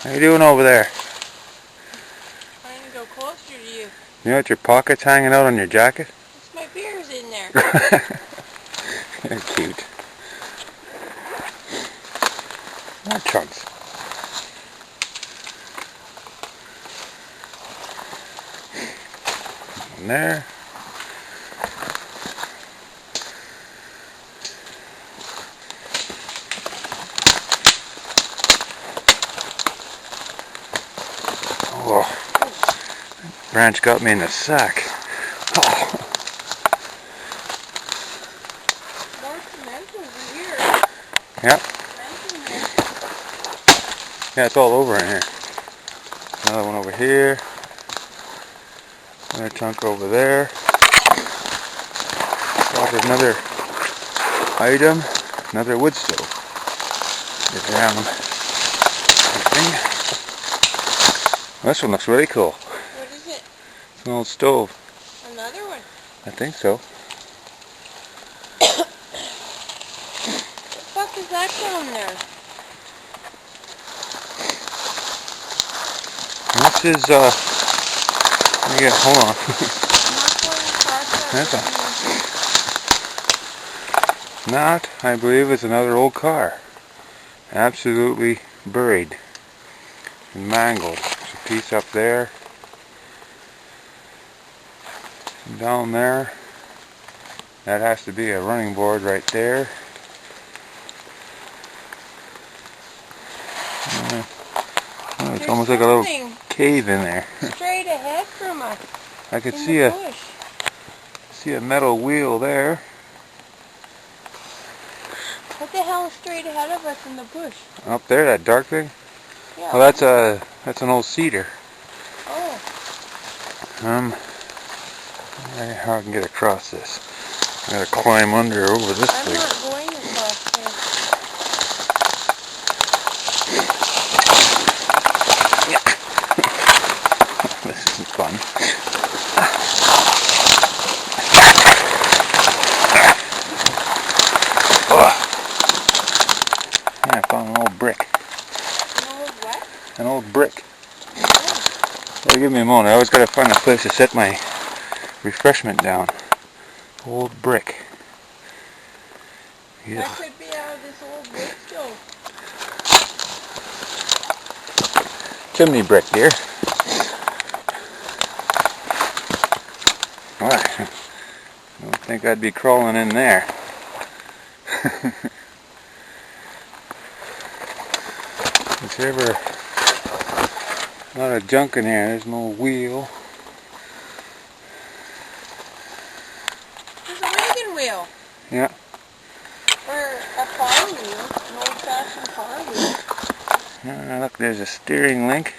How you doing over there? Trying to go closer to you. You got your pockets hanging out on your jacket? It's my beer's in there. They're cute. More chunks. And there. Oh, branch got me in the sack. Oh. More cement over here. Yep. Cement in there. Yeah, it's all over in here. Another one over here. Another chunk over there. Got another item. Another wood stove. Get down. This one looks really cool. What is it? It's an old stove. Another one. I think so. What the fuck is that down there? This is, let me get, hold on. I'm not going across that. That, I believe, is another old car. Absolutely buried and mangled. There's a piece up there. Down there. That has to be a running board right there. Oh, it's almost like a little cave in there. Straight ahead from us. I could see a metal wheel there. What the hell is straight ahead of us in the bush? Up there, that dark thing? Yeah. Oh, that's an old cedar. Oh. How I can get across this? I gotta climb under over this thing. I'm not going across there. This isn't fun. I found an old brick. An old what? An old brick. Oh. Well, give me a moment. I always gotta find a place to set my refreshment down. Old brick. Yeah. That could be out of this old wood stove. Chimney brick, dear. Well, I don't think I'd be crawling in there. Is there ever a lot of junk in here? There's no wheel. There's a wagon wheel. Yeah. Or a car wheel. An old-fashioned car wheel. Look, there's a steering link.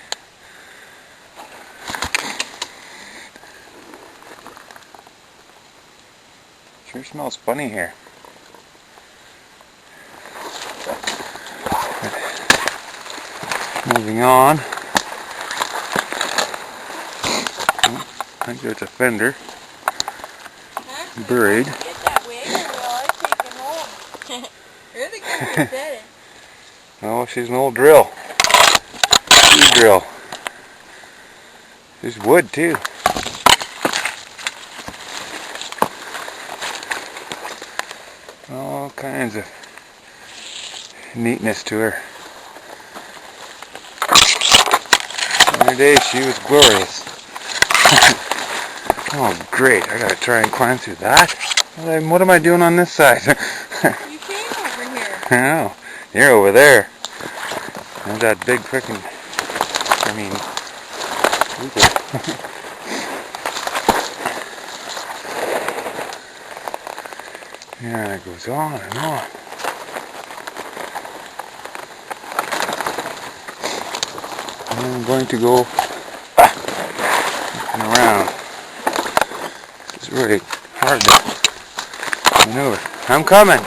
Sure smells funny here. Moving on. I think there's a fender. Actually, Buried. If I get that wagon wheel, I'd take it home. Really good to bet it. Oh, she's an old drill. Drill. There's wood too. All kinds of neatness to her. In her day, she was glorious. Oh, great. I gotta try and climb through that. What am I doing on this side? You came over here. I know. You're over there. There's that big frickin', yeah, it goes on and on. I'm going to go and around. It's really hard to maneuver. I'm coming.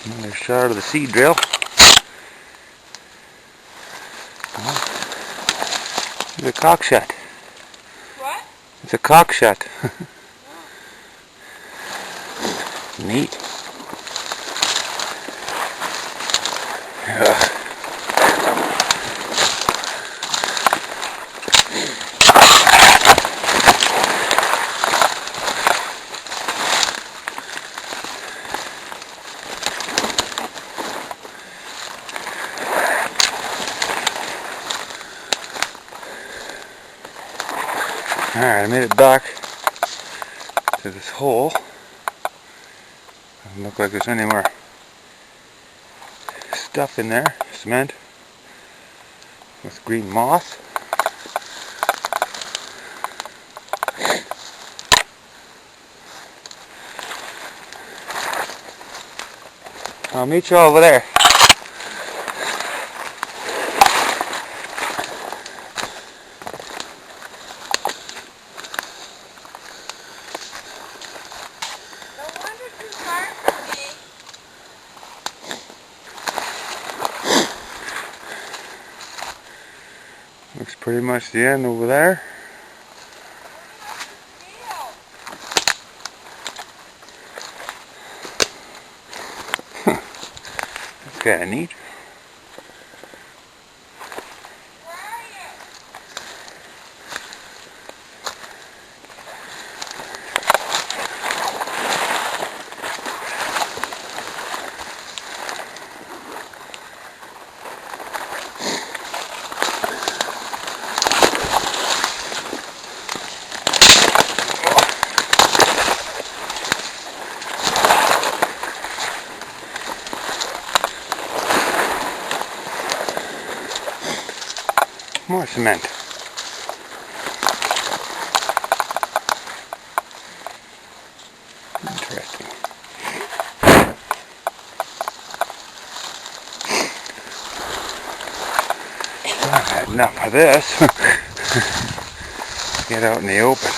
Another shot of the seed drill. It's a cock shot. What? It's a cock shot. Neat. Ugh. Alright, I made it back to this hole. Doesn't look like there's any more stuff in there. Cement with green moss. I'll meet you over there. No wonder too far for me. Looks pretty much the end over there. That's kind of neat. Where are you? More cement. Interesting. I've had enough of this. Get out in the open.